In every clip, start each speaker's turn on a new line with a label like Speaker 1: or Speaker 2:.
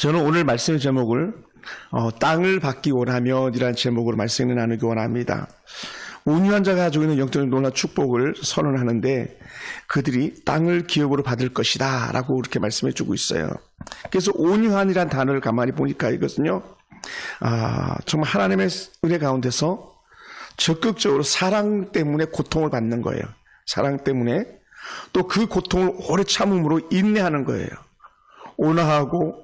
Speaker 1: 저는 오늘 말씀의 제목을 땅을 받기 원하며이라는 제목으로 말씀을 나누기 원합니다. 온유한 자가 가지고 있는 영적인 놀라운 축복을 선언하는데 그들이 땅을 기업으로 받을 것이다 라고 이렇게 말씀해 주고 있어요. 그래서 온유한이라는 단어를 가만히 보니까 이것은요, 정말 하나님의 은혜 가운데서 적극적으로 사랑 때문에 고통을 받는 거예요. 사랑 때문에 또 그 고통을 오래 참음으로 인내하는 거예요. 온화하고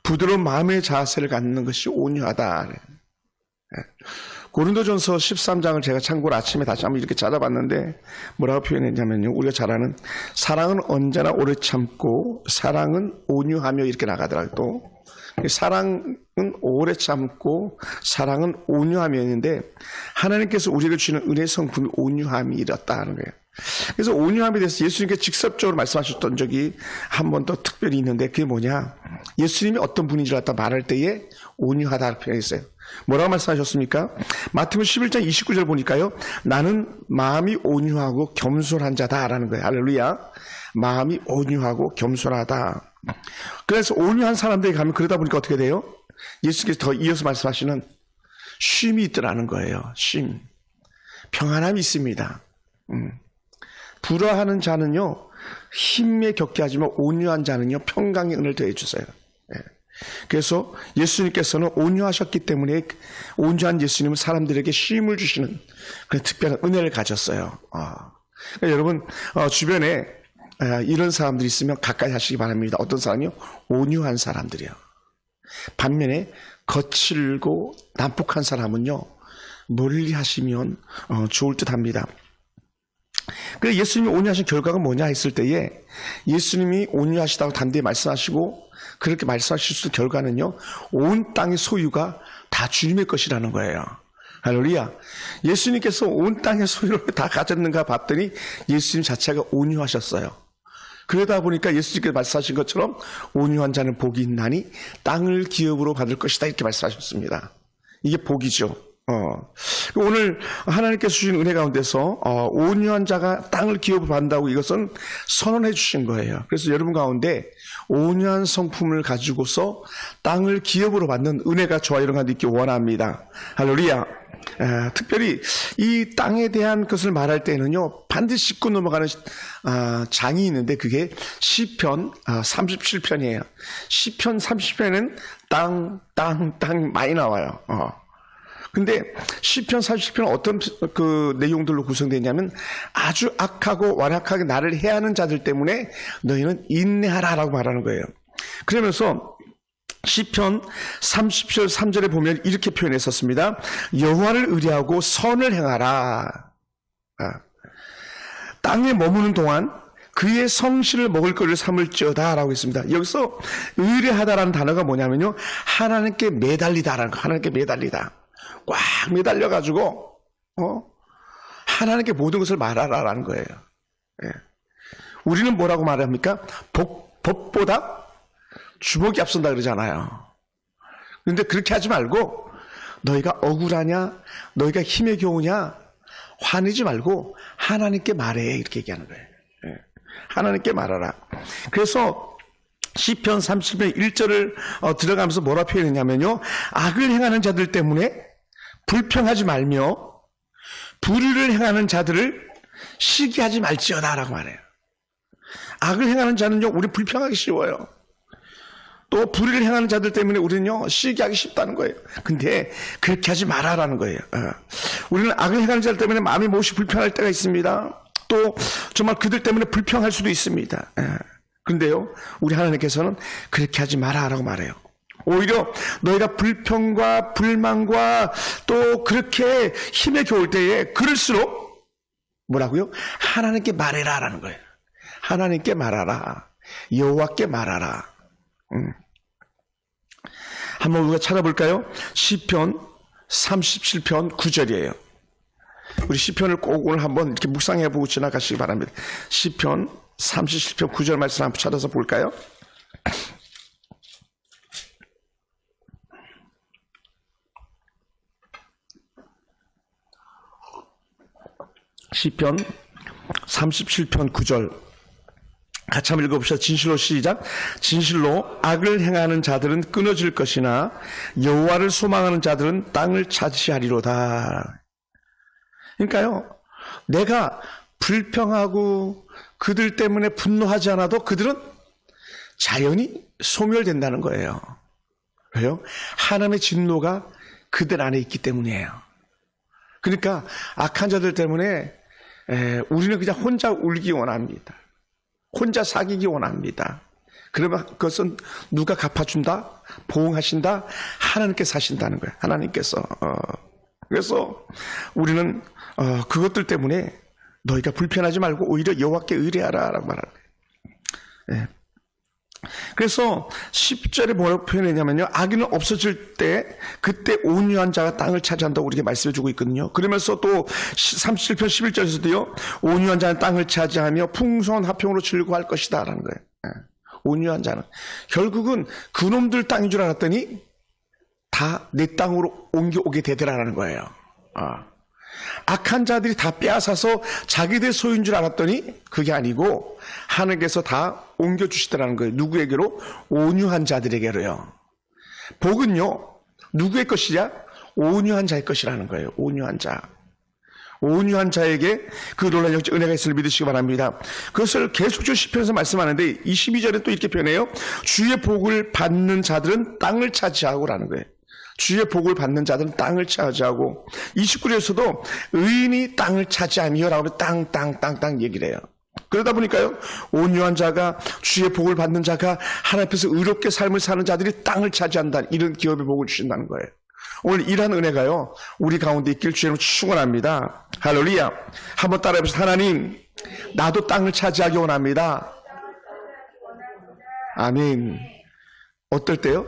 Speaker 1: 부드러운 마음의 자세를 갖는 것이 온유하다. 고린도전서 13장을 제가 참고로 아침에 다시 한번 이렇게 찾아봤는데 뭐라고 표현했냐면요, 우리가 잘 아는 사랑은 언제나 오래 참고 사랑은 온유하며 이렇게 나가더라도 사랑은 오래 참고 사랑은 온유함이었는데 하나님께서 우리에게 주시는 은혜의 성품이 온유함이 이렇다는 거예요. 그래서 온유함에 대해서 예수님께 직접적으로 말씀하셨던 적이 한 번 더 특별히 있는데 그게 뭐냐, 예수님이 어떤 분인지 갖다 말할 때에 온유하다고 표현했어요. 뭐라고 말씀하셨습니까? 마태복음 11장 29절 보니까요, 나는 마음이 온유하고 겸손한 자다라는 거예요. 할렐루야. 마음이 온유하고 겸손하다. 그래서 온유한 사람들이 가면 그러다 보니까 어떻게 돼요? 예수께서 더 이어서 말씀하시는 쉼이 있더라는 거예요. 쉼. 평안함이 있습니다. 불화하는 자는요 힘에 겪게 하지만 온유한 자는요 평강의 은혜를 더해 주세요. 그래서 예수님께서는 온유하셨기 때문에 온유한 예수님은 사람들에게 쉼을 주시는 그런 특별한 은혜를 가졌어요. 그러니까 여러분 주변에 이런 사람들이 있으면 가까이 하시기 바랍니다. 어떤 사람이요? 온유한 사람들이요. 반면에 거칠고 난폭한 사람은요 멀리 하시면 좋을 듯합니다. 그래서 예수님이 온유하신 결과가 뭐냐 했을 때에 예수님이 온유하시다고 단대히 말씀하시고 그렇게 말씀하실 수 있는 결과는요, 온 땅의 소유가 다 주님의 것이라는 거예요. 할렐루야. 예수님께서 온 땅의 소유를 다 가졌는가 봤더니 예수님 자체가 온유하셨어요. 그러다 보니까 예수님께서 말씀하신 것처럼 온유한 자는 복이 있나니 땅을 기업으로 받을 것이다 이렇게 말씀하셨습니다. 이게 복이죠. 오늘 하나님께서 주신 은혜 가운데서 온유한 자가 땅을 기업으로 받는다고 이것은 선언해 주신 거예요. 그래서 여러분 가운데 온유한 성품을 가지고서 땅을 기업으로 받는 은혜가 저와 여러분 가운데 있기 원합니다. 할렐루야. 특별히 이 땅에 대한 것을 말할 때는요 반드시 짚고 넘어가는 장이 있는데 그게 시편 37편이에요. 시편 30편에는 땅 많이 나와요. 근데 시편 40편은 어떤 그 내용들로 구성되어 있냐면 아주 악하고 완악하게 나를 해하는 자들 때문에 너희는 인내하라라고 말하는 거예요. 그러면서 시편 30절 3절에 보면 이렇게 표현했었습니다. 여호와를 의뢰하고 선을 행하라. 땅에 머무는 동안 그의 성실을 먹을 거리를 삼을지어다 라고 했습니다. 여기서 의뢰하다라는 단어가 뭐냐면요, 하나님께 매달리다라는 거. 하나님께 매달리다. 꽉 매달려가지고 하나님께 모든 것을 말하라라는 거예요. 우리는 뭐라고 말합니까? 법보다 주먹이 앞선다 그러잖아요. 그런데 그렇게 하지 말고 너희가 억울하냐, 너희가 힘에 겨우냐, 화내지 말고 하나님께 말해 이렇게 얘기하는 거예요. 하나님께 말하라. 그래서 시편 30편 1절을 들어가면서 뭐라 표현했냐면요, 악을 행하는 자들 때문에 불평하지 말며 불의를 행하는 자들을 시기하지 말지어다 라고 말해요. 악을 행하는 자는요 우리 불평하기 쉬워요. 또 불의를 행하는 자들 때문에 우리는요 시기하기 쉽다는 거예요. 근데 그렇게 하지 말아라는 거예요. 우리는 악을 행하는 자들 때문에 마음이 몹시 불평할 때가 있습니다. 또 정말 그들 때문에 불평할 수도 있습니다. 그런데요 우리 하나님께서는 그렇게 하지 마라라고 말해요. 오히려 너희가 불평과 불만과 또 그렇게 힘에 겨울 때에 그럴수록 뭐라고요? 하나님께 말해라라는 거예요. 하나님께 말하라. 여호와께 말하라. 한번 우리가 찾아볼까요? 시편 37편 9절이에요. 우리 시편을 꼭 오늘 한번 이렇게 묵상해보고 지나가시기 바랍니다. 시편 37편 9절 말씀 한번 찾아서 볼까요? 시편 37편 9절 같이 한번 읽어봅시다. 진실로 시작. 진실로 악을 행하는 자들은 끊어질 것이나 여호와를 소망하는 자들은 땅을 차지하리로다. 그러니까요, 내가 불평하고 그들 때문에 분노하지 않아도 그들은 자연히 소멸된다는 거예요. 왜요? 하나님의 진노가 그들 안에 있기 때문이에요. 그러니까 악한 자들 때문에 우리는 그냥 혼자 울기 원합니다. 혼자 사귀기 원합니다. 그러면 그것은 누가 갚아준다? 보응하신다? 하나님께서 하신다는 거예요. 하나님께서. 그래서 우리는 그것들 때문에 너희가 불편하지 말고 오히려 여호와께 의뢰하라 라고 말하는 거예요. 그래서 10절에 뭐라고 표현했냐면요, 악인은 없어질 때 그때 온유한 자가 땅을 차지한다고 우리에게 말씀해 주고 있거든요. 그러면서 또 37편 11절에서도요, 온유한 자는 땅을 차지하며 풍성한 화평으로 즐거워할 것이다 라는 거예요. 온유한 자는 결국은 그놈들 땅인 줄 알았더니 다 내 땅으로 옮겨오게 되더라라는 거예요. 악한 자들이 다 빼앗아서 자기들 소유인 줄 알았더니 그게 아니고 하나님께서 다 옮겨주시더라는 거예요. 누구에게로? 온유한 자들에게로요. 복은요, 누구의 것이냐? 온유한 자의 것이라는 거예요. 온유한 자. 온유한 자에게 그 놀라운 역시 은혜가 있음을 믿으시기 바랍니다. 그것을 계속적으로 시편에서 말씀하는데 22절에 또 이렇게 표현해요. 주의 복을 받는 자들은 땅을 차지하고라는 거예요. 주의 복을 받는 자들은 땅을 차지하고, 29절에서도 의인이 땅을 차지하며라고 땅 얘기를 해요. 그러다 보니까요, 온유한 자가, 주의 복을 받는 자가 하나님 앞에서 의롭게 삶을 사는 자들이 땅을 차지한다, 이런 기업의 복을 주신다는 거예요. 오늘 이러한 은혜가요, 우리 가운데 있길 주님을 축원합니다. 할렐루야. 한번 따라해보세요. 하나님, 나도 땅을 차지하기 원합니다. 아멘. 어떨 때요?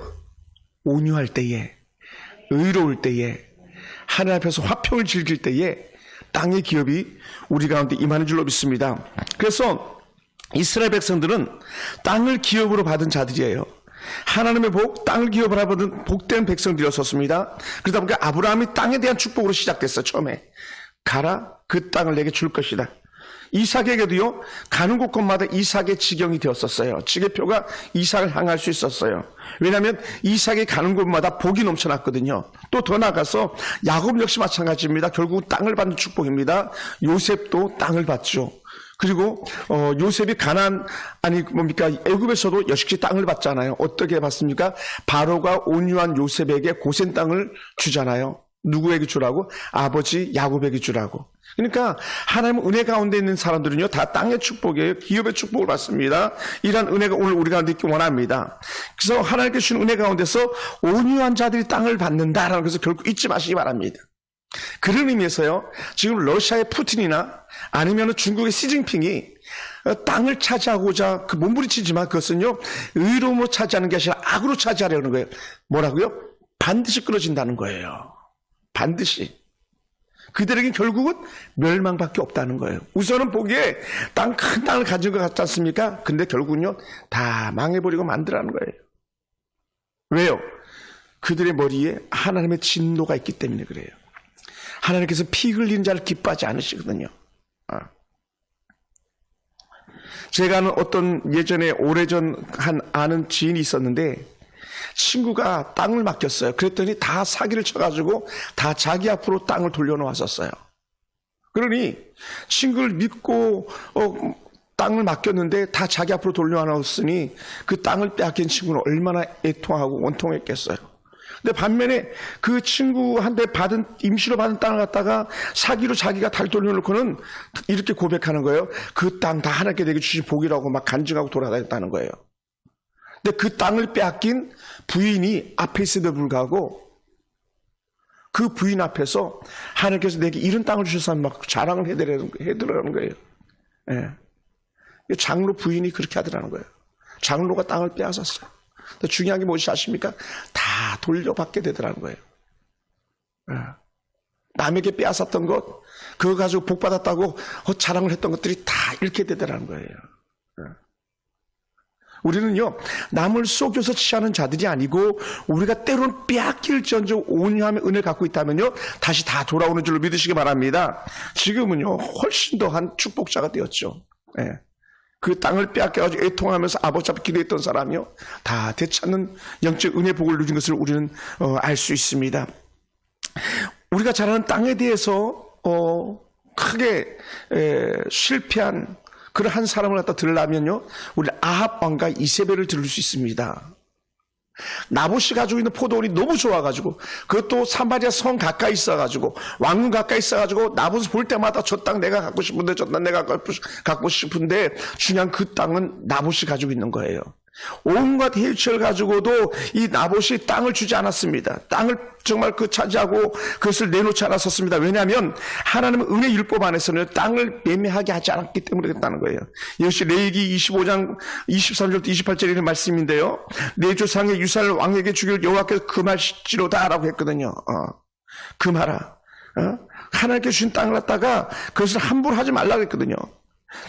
Speaker 1: 온유할 때에, 의로울 때에, 하나님 앞에서 화평을 즐길 때에 땅의 기업이 우리 가운데 임하는 줄로 믿습니다. 그래서 이스라엘 백성들은 땅을 기업으로 받은 자들이에요. 하나님의 복, 땅을 기업으로 받은 복된 백성들이었습니다. 그러다 보니까 아브라함이 땅에 대한 축복으로 시작됐어요. 처음에 가라, 그 땅을 내게 줄 것이다. 이삭에게도요, 가는 곳곳마다 이삭의 지경이 되었었어요. 지게표가 이삭을 향할 수 있었어요. 왜냐하면 이삭이 가는 곳마다 복이 넘쳐났거든요. 또 더 나아가서 야곱 역시 마찬가지입니다. 결국 땅을 받는 축복입니다. 요셉도 땅을 받죠. 그리고 요셉이 애굽에서도 역시 땅을 받잖아요. 어떻게 받습니까? 바로가 온유한 요셉에게 고센 땅을 주잖아요. 누구에게 주라고? 아버지 야곱에게 주라고. 그러니까 하나님 은혜 가운데 있는 사람들은요, 다 땅의 축복이에요. 기업의 축복을 받습니다. 이러한 은혜가 오늘 우리 가운데 있기 원합니다. 그래서 하나님께 주신 은혜 가운데서 온유한 자들이 땅을 받는다라는 것을 결국 잊지 마시기 바랍니다. 그런 의미에서요, 지금 러시아의 푸틴이나 아니면 중국의 시진핑이 땅을 차지하고자 몸부림치지만 그것은요, 의로움으로 차지하는 게 아니라 악으로 차지하려는 거예요. 뭐라고요? 반드시 끊어진다는 거예요. 반드시. 그들에겐 결국은 멸망밖에 없다는 거예요. 우선은 보기에 큰 땅을 가진 것 같지 않습니까? 근데 결국은요, 다 망해버리고 만들라는 거예요. 왜요? 그들의 머리에 하나님의 진노가 있기 때문에 그래요. 하나님께서 피 흘리는 자를 기뻐하지 않으시거든요. 제가 아는 어떤 예전에 오래전 아는 지인이 있었는데, 친구가 땅을 맡겼어요. 그랬더니 다 사기를 쳐가지고 다 자기 앞으로 땅을 돌려놓았었어요. 그러니 친구를 믿고 땅을 맡겼는데 다 자기 앞으로 돌려놓았으니 그 땅을 빼앗긴 친구는 얼마나 애통하고 원통했겠어요. 근데 반면에 그 친구한테 임시로 받은 땅을 갖다가 사기로 자기가 다 돌려놓고는 이렇게 고백하는 거예요. 그 땅 다 하나님께 내게 주신 복이라고 막 간증하고 돌아다녔다는 거예요. 근데 그 땅을 빼앗긴 부인이 앞에 있음에도 불구하고 그 부인 앞에서 하나님께서 내게 이런 땅을 주셔서 막 자랑을 해드리라는 거예요. 예. 장로 부인이 그렇게 하더라는 거예요. 장로가 땅을 빼앗았어요. 근데 중요한 게 무엇이 아십니까? 다 돌려받게 되더라는 거예요. 예. 남에게 빼앗았던 것, 그거 가지고 복 받았다고 자랑을 했던 것들이 다 잃게 되더라는 거예요. 예. 우리는요, 남을 속여서 취하는 자들이 아니고 우리가 때로는 빼앗길지언정 온유함의 은혜를 갖고 있다면요, 다시 다 돌아오는 줄로 믿으시기 바랍니다. 지금은요, 훨씬 더한 축복자가 되었죠. 예. 그 땅을 빼앗겨가지고 애통하면서 아버지 앞에 기도했던 사람이요. 다 되찾는 영적 은혜 복을 누린 것을 우리는 알 수 있습니다. 우리가 잘 아는 땅에 대해서 크게 실패한 그런 한 사람을 갖다 들으려면요, 우리 아합 왕과 이세벨을 들을 수 있습니다. 나봇이 가지고 있는 포도원이 너무 좋아가지고, 그것도 사마리아 성 가까이 있어가지고, 왕궁 가까이 있어가지고, 나봇을 볼 때마다 저 땅 내가 갖고 싶은데, 저 땅 내가 갖고 싶은데, 중요한 그 땅은 나봇이 가지고 있는 거예요. 온갖 혜유처를 가지고도 이 나봇이 땅을 주지 않았습니다. 땅을 정말 차지하고 그것을 내놓지 않았었습니다. 왜냐하면 하나님은 은혜 율법 안에서는 땅을 매매하게 하지 않았기 때문에 그랬다는 거예요. 이것이 레위기 25장 23절부터 28절에 있는 말씀인데요. 내 조상의 유산을 왕에게 주기를 여호와께서 금하시지로다 라고 했거든요. 금하라. 하나님께 주신 땅을 갖다가 그것을 함부로 하지 말라고 했거든요.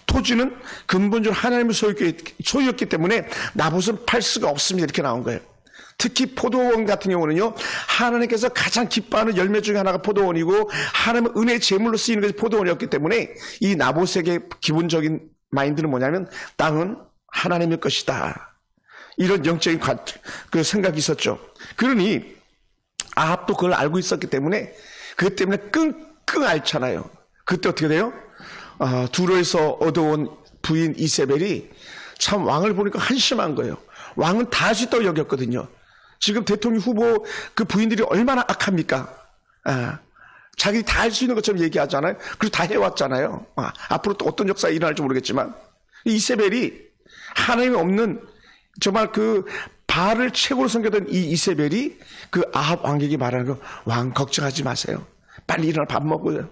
Speaker 1: 토지는 근본적으로 하나님의 소유였기 때문에 나봇은 팔 수가 없습니다. 이렇게 나온 거예요. 특히 포도원 같은 경우는요, 하나님께서 가장 기뻐하는 열매 중에 하나가 포도원이고, 하나님의 은혜의 제물로 쓰이는 것이 포도원이었기 때문에 이 나봇에게 기본적인 마인드는 뭐냐면 땅은 하나님의 것이다. 이런 영적인 그 생각이 있었죠. 그러니 아합도 그걸 알고 있었기 때문에 그것 때문에 끙끙 앓잖아요. 그때 어떻게 돼요? 두로에서 얻어온 부인 이세벨이 참 왕을 보니까 한심한 거예요. 왕은 다 할 수 있다고 여겼거든요. 지금 대통령 후보 그 부인들이 얼마나 악합니까? 자기 다 할 수 있는 것처럼 얘기하잖아요. 그리고 다 해왔잖아요. 앞으로 또 어떤 역사가 일어날지 모르겠지만 이세벨이 하나님이 없는 정말 그 바알을 최고로 섬기던 이 이세벨이 그 아합 왕에게 말하는 거, 왕 걱정하지 마세요. 빨리 일어나 밥 먹어요.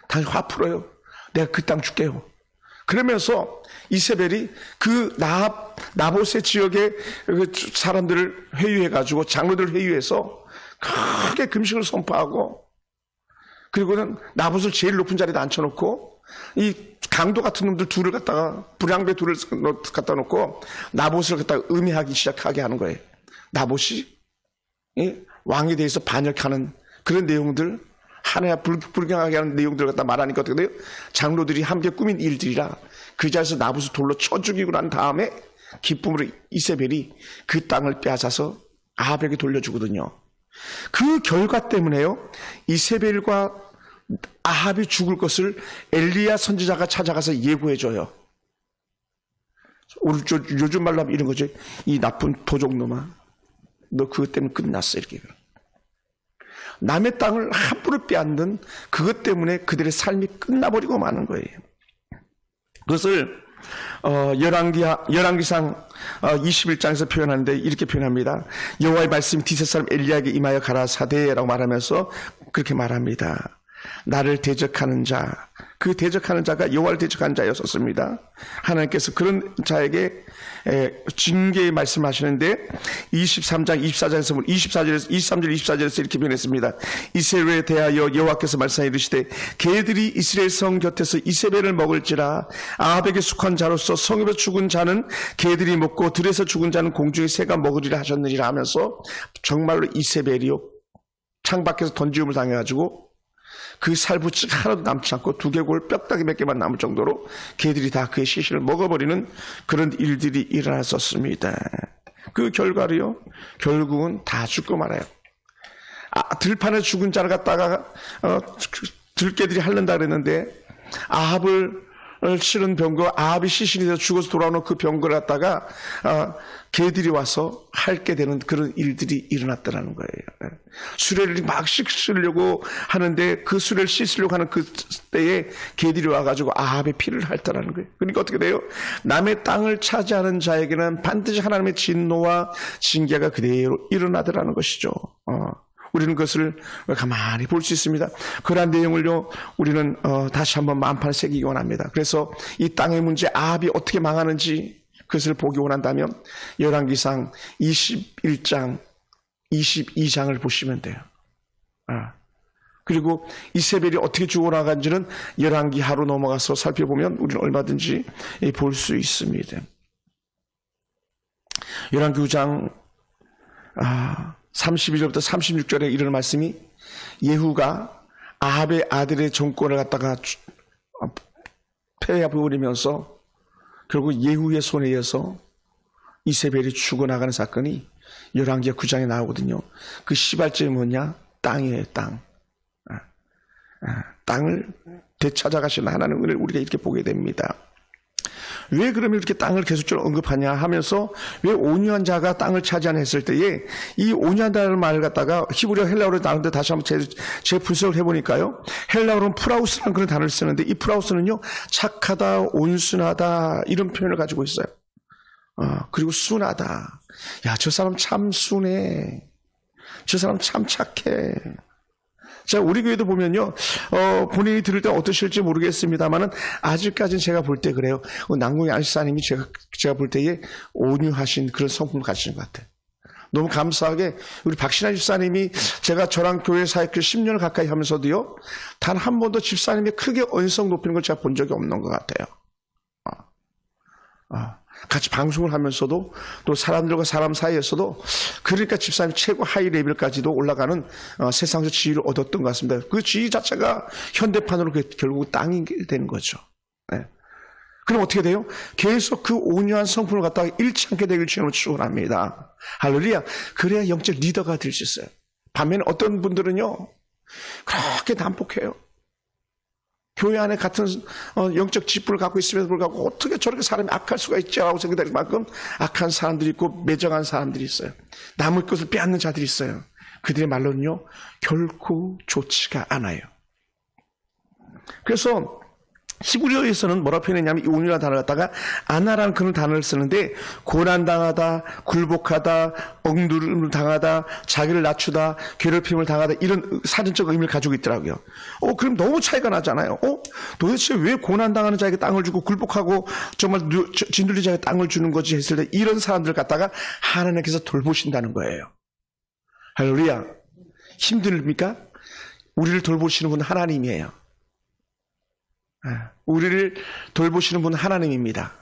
Speaker 1: 당신 화 풀어요. 내가 그 땅 줄게요. 그러면서 이세벨이 그 나봇의 지역의 그 사람들을 회유해가지고 장로들을 회유해서 크게 금식을 선포하고, 그리고는 나봇을 제일 높은 자리에 앉혀놓고 이 강도 같은 놈들 둘을 갖다가 불량배 둘을 갖다 놓고 나봇을 갖다가 음해하기 시작하게 하는 거예요. 나봇이 왕에 대해서 반역하는 그런 내용들, 하나야 불경하게 하는 내용들을 갖다 말하니까 어떻게 돼요? 장로들이 함께 꾸민 일들이라 그 자리에서 나봇을 돌로 쳐 죽이고 난 다음에 기쁨으로 이세벨이 그 땅을 빼앗아서 아합에게 돌려주거든요. 그 결과 때문에요, 이세벨과 아합이 죽을 것을 엘리야 선지자가 찾아가서 예고해줘요. 우리 요즘 말로 하면 이런 거죠. 이 나쁜 도적놈아, 너 그것 때문에 끝났어. 이렇게. 남의 땅을 함부로 빼앗는 그것 때문에 그들의 삶이 끝나버리고 마는 거예요. 그것을 열왕기상 21장에서 표현하는데 이렇게 표현합니다. 여호와의 말씀이 디셋 사람 엘리야에게 임하여 가라사대라고 말하면서 그렇게 말합니다. 나를 대적하는 자, 그 대적하는 자가 여호와를 대적하는 자였었습니다. 하나님께서 그런 자에게 징계의 말씀하시는데 23장 24절에서 23절 24절에서 이렇게 변했습니다. 이스라엘에 대하여 여호와께서 말씀하여 이르시되 개들이 이스라엘 성 곁에서 이세벨을 먹을지라. 아합에게 속한 자로서 성읍에서 죽은 자는 개들이 먹고 들에서 죽은 자는 공중의 새가 먹으리라 하셨느니라 하면서 정말로 이세벨이요, 창밖에서 던지움을 당해가지고 그 살부치가 하나도 남지 않고 두개골 뼈다귀 몇 개만 남을 정도로 개들이 다 그의 시신을 먹어버리는 그런 일들이 일어났었습니다. 그 결과로요, 결국은 다 죽고 말아요. 들판에 죽은 자를 갖다가 들개들이 핥는다 그랬는데 아합을 실은 병거, 아합이 시신이 돼서 죽어서 돌아오는 그 병거를 갖다가 개들이 와서 핥게 되는 그런 일들이 일어났다는 거예요. 수레를 막 씻으려고 하는데 그 수레를 씻으려고 하는 그 때에 개들이 와가지고 아합의 피를 핥다라는 거예요. 그러니까 어떻게 돼요? 남의 땅을 차지하는 자에게는 반드시 하나님의 진노와 징계가 그대로 일어나더라는 것이죠. 우리는 그것을 가만히 볼 수 있습니다. 그러한 내용을요, 우리는 다시 한번 마음판에 새기기 원합니다. 그래서 이 땅의 문제, 아합이 어떻게 망하는지 그것을 보기 원한다면 열왕기상 21장 22장을 보시면 돼요. 그리고 이세벨이 어떻게 죽어나간지는 열왕기 하루 넘어가서 살펴보면 우리는 얼마든지 볼 수 있습니다. 열왕기 9장 32절부터 36절에 이르는 말씀이, 예후가 아합의 아들의 정권을 갖다가 폐해버리면서 결국 예후의 손에 의해서 이세벨이 죽어나가는 사건이 열왕기하 9장에 나오거든요. 그 시발점이 뭐냐? 땅이에요, 땅. 땅을 되찾아가시는 하나님의 은혜를 우리가 이렇게 보게 됩니다. 왜 그러면 이렇게 땅을 계속적으로 언급하냐 하면서 왜 온유한 자가 땅을 차지하냐 했을 때에 이 온유한다는 말을 갖다가 히브리어 헬라어로 나누는데 다시 한번 제 분석을 해보니까요. 헬라어로는 프라우스라는 그런 단어를 쓰는데 이 프라우스는요. 착하다, 온순하다 이런 표현을 가지고 있어요. 그리고 순하다. 야, 저 사람 참 순해. 저 사람 참 착해. 자, 우리 교회도 보면요, 본인이 들을 때 어떠실지 모르겠습니다만은, 아직까지는 제가 볼 때 그래요. 남궁희 안식사님이 제가 볼 때에 온유하신 그런 성품을 가지신 것 같아요. 너무 감사하게, 우리 박신하 집사님이 제가 저랑 교회 사역을 10년을 가까이 하면서도요, 단 한 번도 집사님이 크게 언성 높이는 걸 제가 본 적이 없는 것 같아요. 같이 방송을 하면서도 또 사람들과 사람 사이에서도 그러니까 집사님이 최고 하이 레벨까지도 올라가는 세상에서 지위를 얻었던 것 같습니다. 그 지위 자체가 현대판으로 결국 땅이 되는 거죠. 네. 그럼 어떻게 돼요? 계속 그 온유한 성품을 갖다가 잃지 않게 되길 주님으로 축원합니다. 할렐루야. 그래야 영적 리더가 될 수 있어요. 반면에 어떤 분들은요 그렇게 난폭해요. 교회 안에 같은 영적 지부를 갖고 있음에도 불구하고 어떻게 저렇게 사람이 악할 수가 있지라고 생각될 만큼 악한 사람들이 있고 매정한 사람들이 있어요. 남의 것을 빼앗는 자들이 있어요. 그들의 말로는요 결코 좋지가 않아요. 그래서 히브리어에서는 뭐라 표현했냐면 이 온유한 단어를 갖다가 아나라는 그런 단어를 쓰는데 고난당하다, 굴복하다, 억누름을 당하다, 자기를 낮추다, 괴롭힘을 당하다 이런 사전적 의미를 가지고 있더라고요. 그럼 너무 차이가 나잖아요. 도대체 왜 고난당하는 자에게 땅을 주고 굴복하고 정말 진들린 자에게 땅을 주는 거지 했을 때 이런 사람들을 갖다가 하나님께서 돌보신다는 거예요. 할렐루야. 힘듭니까? 우리를 돌보시는 분은 하나님이에요. 우리를 돌보시는 분은 하나님입니다.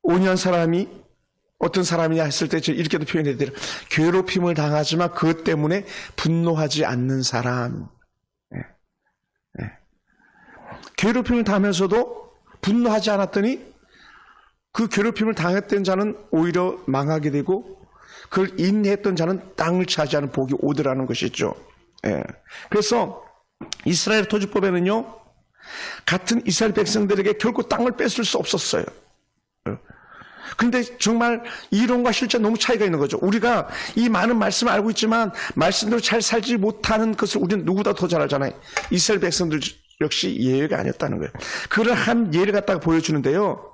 Speaker 1: 온유한 사람이 어떤 사람이냐 했을 때 이렇게도 표현해야 돼요. 괴롭힘을 당하지만 그것 때문에 분노하지 않는 사람. 괴롭힘을 당하면서도 분노하지 않았더니 그 괴롭힘을 당했던 자는 오히려 망하게 되고 그걸 인내했던 자는 땅을 차지하는 복이 오더라는 것이죠. 그래서 이스라엘 토지법에는요 같은 이스라엘 백성들에게 결코 땅을 뺏을 수 없었어요. 그런데 정말 이론과 실제 너무 차이가 있는 거죠. 우리가 이 많은 말씀을 알고 있지만 말씀대로 잘 살지 못하는 것을 우리는 누구보다 더 잘 알잖아요. 이스라엘 백성들 역시 예외가 아니었다는 거예요. 그걸 한 예를 갖다가 보여주는데요.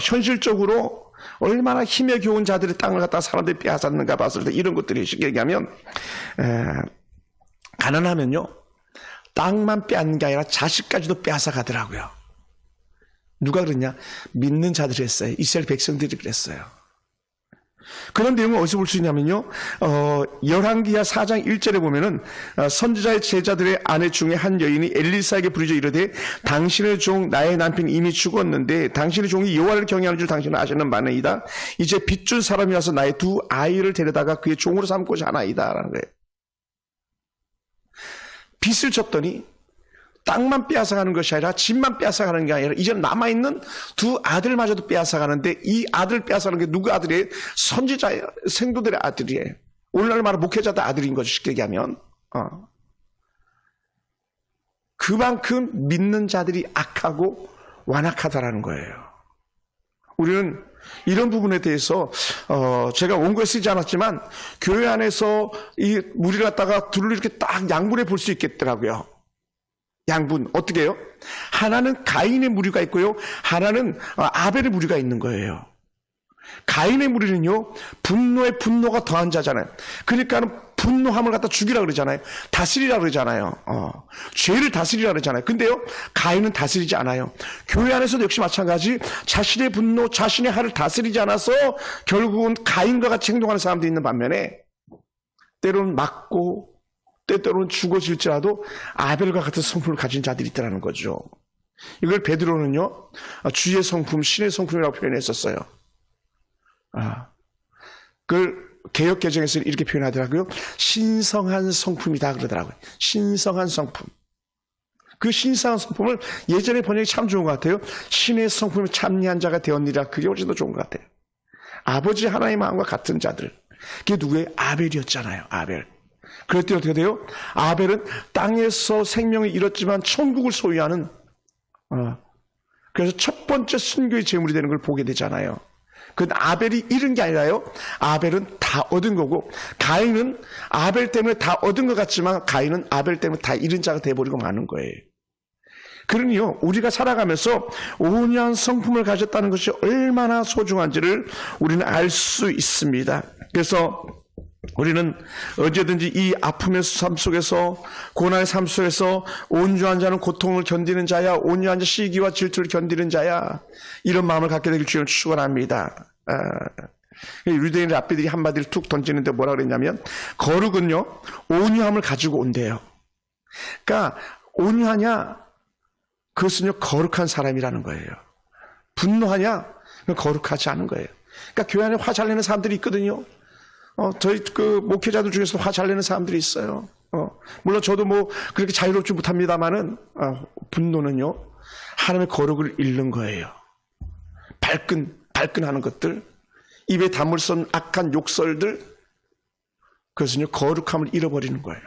Speaker 1: 현실적으로 얼마나 힘에 겨운 자들의 땅을 갖다가 사람들이 빼앗았는가 봤을 때 이런 것들이 쉽게 얘기하면 가난하면요 땅만 빼앗는 게 아니라 자식까지도 빼앗아 가더라고요. 누가 그랬냐? 믿는 자들이 했어요. 이스라엘 백성들이 그랬어요. 그런 내용을 어디서 볼 수 있냐면요. 열왕기하 4장 1절에 보면은 선지자의 제자들의 아내 중에 한 여인이 엘리사에게 부르짖어 이르되 당신의 종 나의 남편이 이미 죽었는데 당신의 종이 여호와를 경외하는 줄 당신은 아시는 바니이다. 이제 빚준 사람이 와서 나의 두 아이를 데려다가 그의 종으로 삼고자 하나이다 라는 거예요. 빚을 졌더니 땅만 빼앗아가는 것이 아니라 집만 빼앗아가는 게 아니라 이제 남아있는 두 아들마저도 빼앗아가는데 이 아들 빼앗아가는 게 누구 아들이에요? 선지자의 생도들의 아들이에요. 오늘날 말하는 목회자들 아들인 거죠. 쉽게 얘기하면. 그만큼 믿는 자들이 악하고 완악하다라는 거예요. 우리는 이런 부분에 대해서 제가 원고에 쓰지 않았지만 교회 안에서 이 무리를 갖다가 둘을 이렇게 딱 양분해 볼 수 있겠더라고요. 양분 어떻게 해요? 하나는 가인의 무리가 있고요. 하나는 아벨의 무리가 있는 거예요. 가인의 무리는요. 분노에 분노가 더한 자잖아요. 그러니까는 분노함을 갖다 죽이라 그러잖아요. 다스리라 그러잖아요. 죄를 다스리라 그러잖아요. 근데요. 가인은 다스리지 않아요. 교회 안에서도 역시 마찬가지 자신의 분노, 자신의 화를 다스리지 않아서 결국은 가인과 같이 행동하는 사람도 있는 반면에 때로는 맞고 때때로는 죽어질지라도 아벨과 같은 성품을 가진 자들이 있다는 거죠. 이걸 베드로는요. 주의 성품, 신의 성품이라고 표현했었어요. 그걸 개역 개정에서는 이렇게 표현하더라고요. 신성한 성품이다 그러더라고요. 신성한 성품. 그 신성한 성품을 예전에 번역이 참 좋은 것 같아요. 신의 성품을 참여한 자가 되었느니라. 그게 훨씬 더 좋은 것 같아요. 아버지 하나님의 마음과 같은 자들. 그게 누구예요? 아벨이었잖아요. 아벨. 그럴 때 어떻게 돼요? 아벨은 땅에서 생명을 잃었지만 천국을 소유하는 그래서 첫 번째 순교의 제물이 되는 걸 보게 되잖아요. 그 아벨이 잃은 게 아니라요. 아벨은 다 얻은 거고 가인은 아벨 때문에 다 얻은 것 같지만 가인은 아벨 때문에 다 잃은 자가 돼버리고 마는 거예요. 그러니요, 우리가 살아가면서 온유한 성품을 가졌다는 것이 얼마나 소중한지를 우리는 알 수 있습니다. 그래서 우리는 언제든지 이 아픔의 삶 속에서, 고난의 삶 속에서 온유한 자는 고통을 견디는 자야, 온유한 자 시기와 질투를 견디는 자야, 이런 마음을 갖게 되길 주님은 축원합니다. 유대인 랍비들이 한마디를 툭 던지는데 뭐라 그랬냐면, 거룩은요 온유함을 가지고 온대요. 그러니까 온유하냐, 그것은요 거룩한 사람이라는 거예요. 분노하냐, 거룩하지 않은 거예요. 그러니까 교회 안에 화 잘 내는 사람들이 있거든요. 저희 그 목회자들 중에서 화 잘 내는 사람들이 있어요. 물론 저도 뭐 그렇게 자유롭지 못합니다만은 분노는요 하나님의 거룩을 잃는 거예요. 발끈하는 것들, 입에 담을 수 없는 악한 욕설들, 그것은요 거룩함을 잃어버리는 거예요.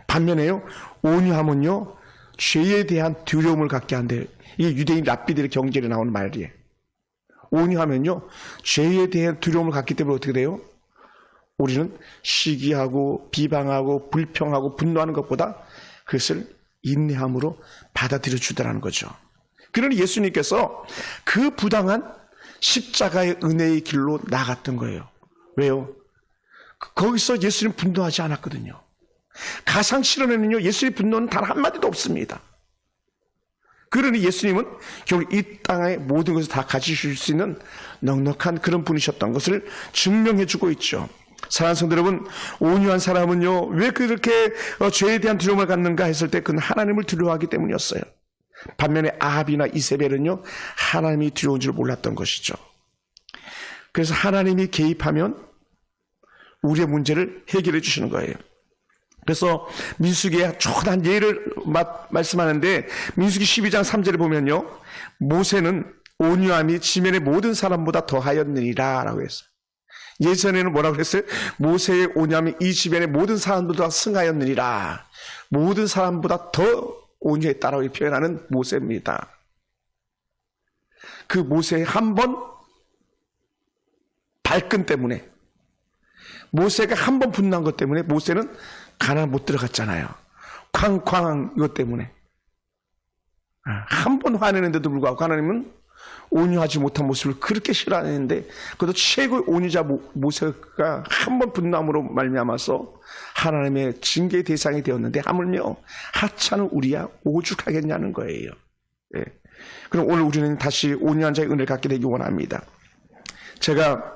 Speaker 1: 반면에요 온유함은요 죄에 대한 두려움을 갖게 한대요. 이게 유대인 랍비들의 경전에 나오는 말이에요. 온유하면요 죄에 대한 두려움을 갖기 때문에 어떻게 돼요? 우리는 시기하고 비방하고 불평하고 분노하는 것보다 그것을 인내함으로 받아들여 주더라는 거죠. 그러니 예수님께서 그 부당한 십자가의 은혜의 길로 나갔던 거예요. 왜요? 거기서 예수님 분노하지 않았거든요. 가상 실현에는요 예수님 분노는 단 한마디도 없습니다. 그러니 예수님은 결국 이 땅의 모든 것을 다 가지실 수 있는 넉넉한 그런 분이셨던 것을 증명해 주고 있죠. 사랑하는 성도 여러분, 온유한 사람은요 왜 그렇게 죄에 대한 두려움을 갖는가 했을 때 그는 하나님을 두려워하기 때문이었어요. 반면에 아합이나 이세벨은요 하나님이 두려운 줄 몰랐던 것이죠. 그래서 하나님이 개입하면 우리의 문제를 해결해 주시는 거예요. 그래서 민수기에 초단 예를 말씀하는데 민수기 12장 3절에 보면요 모세는 온유함이 지면의 모든 사람보다 더하였느니라 라고 했어요. 예전에는 뭐라고 했어요? 모세의 온유함이 이 지면의 모든 사람보다 승하였느니라. 모든 사람보다 더 온유했다라고 표현하는 모세입니다. 그 모세의 한 번 발끈 때문에, 모세가 한 번 분노한 것 때문에 모세는 가나안 못 들어갔잖아요. 쾅쾅 이것 때문에. 한 번 화내는데도 불구하고 하나님은 온유하지 못한 모습을 그렇게 싫어하는데 그것도 최고의 온유자 모세가 한 번 분노함으로 말미암아서 하나님의 징계의 대상이 되었는데 하물며 하찮은 우리야 오죽하겠냐는 거예요. 예. 그럼 오늘 우리는 다시 온유한 자의 은혜를 갖게 되기 원합니다. 제가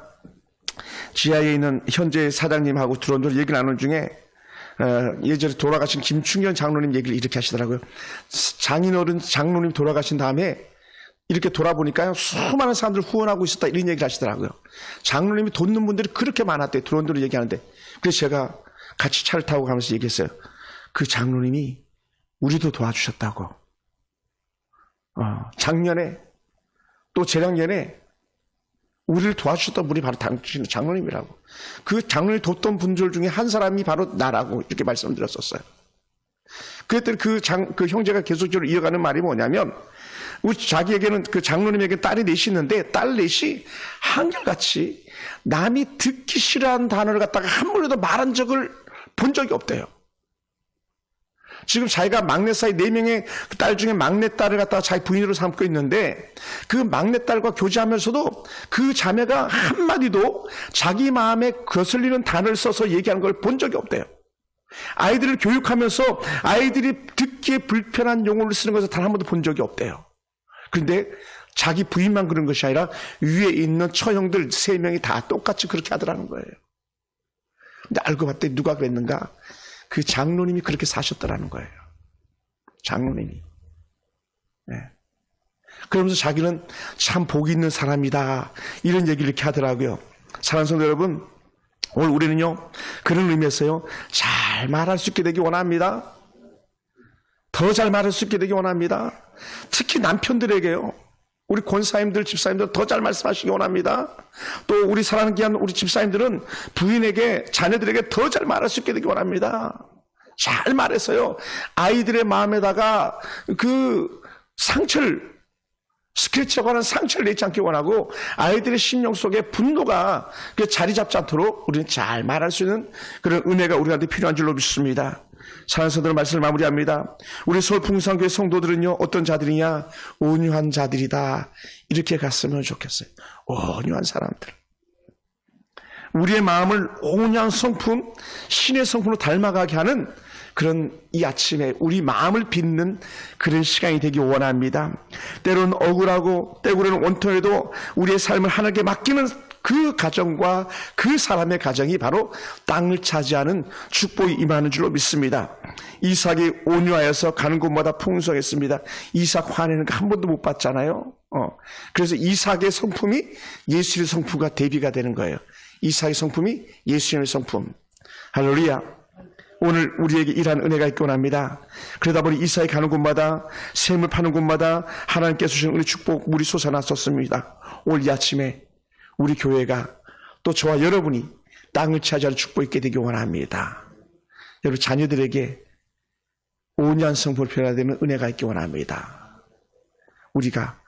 Speaker 1: 지하에 있는 현재 사장님하고 드론들 얘기 나누는 중에 예전에 돌아가신 김충현 장로님 얘기를 이렇게 하시더라고요. 장로님 돌아가신 다음에 이렇게 돌아보니까 수많은 사람들 후원하고 있었다 이런 얘기를 하시더라고요. 장로님이 돕는 분들이 그렇게 많았대요. 드론들을 얘기하는데. 그래서 제가 같이 차를 타고 가면서 얘기했어요. 그 장로님이 우리도 도와주셨다고. 작년에 또 재작년에 우리를 도와주셨던 분이 바로 당신 장로님이라고. 그 장로님 돕던 분들 중에 한 사람이 바로 나라고 이렇게 말씀드렸었어요. 그랬더니 그 형제가 계속적으로 이어가는 말이 뭐냐면 우리 자기에게는 그 장로님에게 딸이 넷이 있는데 딸 넷이 한결같이 남이 듣기 싫어하는 단어를 갖다가 한 번에도 말한 적을 본 적이 없대요. 지금 자기가 막내사이 4명의 딸 중에 막내딸을 갖다가 자기 부인으로 삼고 있는데 그 막내딸과 교제하면서도 그 자매가 한마디도 자기 마음에 거슬리는 단어를 써서 얘기하는 걸 본 적이 없대요. 아이들을 교육하면서 아이들이 듣기에 불편한 용어를 쓰는 것을 단 한 번도 본 적이 없대요. 그런데 자기 부인만 그런 것이 아니라 위에 있는 처형들 3명이 다 똑같이 그렇게 하더라는 거예요. 근데 알고 봤더니 누가 그랬는가? 그 장로님이 그렇게 사셨더라는 거예요. 장로님이. 네. 그러면서 자기는 참 복이 있는 사람이다. 이런 얘기를 이렇게 하더라고요. 사랑하는 성도 여러분, 오늘 우리는요, 그런 의미에서요, 잘 말할 수 있게 되기 원합니다. 더 잘 말할 수 있게 되기 원합니다. 특히 남편들에게요. 우리 권사님들, 집사님들 더 잘 말씀하시기 원합니다. 또 우리 사랑하는 귀한 우리 집사님들은 부인에게, 자녀들에게 더 잘 말할 수 있게 되기 원합니다. 잘 말해서요. 아이들의 마음에다가 그 상처를, 스크래치라고 하는 상처를 내지 않기 원하고 아이들의 심령 속에 분노가 자리 잡지 않도록 우리는 잘 말할 수 있는 그런 은혜가 우리한테 필요한 줄로 믿습니다. 사랑하는 성도들 말씀을 마무리합니다. 우리 서울 풍성교회 성도들은요, 어떤 자들이냐? 온유한 자들이다. 이렇게 갔으면 좋겠어요. 온유한 사람들. 우리의 마음을 온유한 성품, 신의 성품으로 닮아가게 하는 그런 이 아침에 우리 마음을 빚는 그런 시간이 되기 원합니다. 때로는 억울하고 때로는 원통해도 우리의 삶을 하나님께 맡기는 그 가정과 그 사람의 가정이 바로 땅을 차지하는 축복이 임하는 줄로 믿습니다. 이삭이 온유하여서 가는 곳마다 풍성했습니다. 이삭 화내는 거 한 번도 못 봤잖아요. 그래서 이삭의 성품이 예수의 성품과 대비가 되는 거예요. 이삭의 성품이 예수님의 성품. 할렐루야. 오늘 우리에게 이러한 은혜가 있기 원합니다. 그러다 보니 이삭이 가는 곳마다, 샘을 파는 곳마다 하나님께서 주신 은혜 축복 물이 솟아났었습니다. 오늘 이 아침에 우리 교회가 또 저와 여러분이 땅을 차지하는 축복이 있게 되기 원합니다. 여러분 자녀들에게 온유한 성품을 표현해야 되는 은혜가 있기 원합니다. 우리가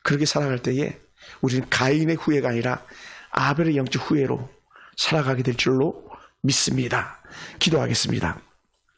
Speaker 1: 그렇게 살아갈 때에 우리는 가인의 후회가 아니라 아벨의 영적 후회로 살아가게 될 줄로 믿습니다. 기도하겠습니다.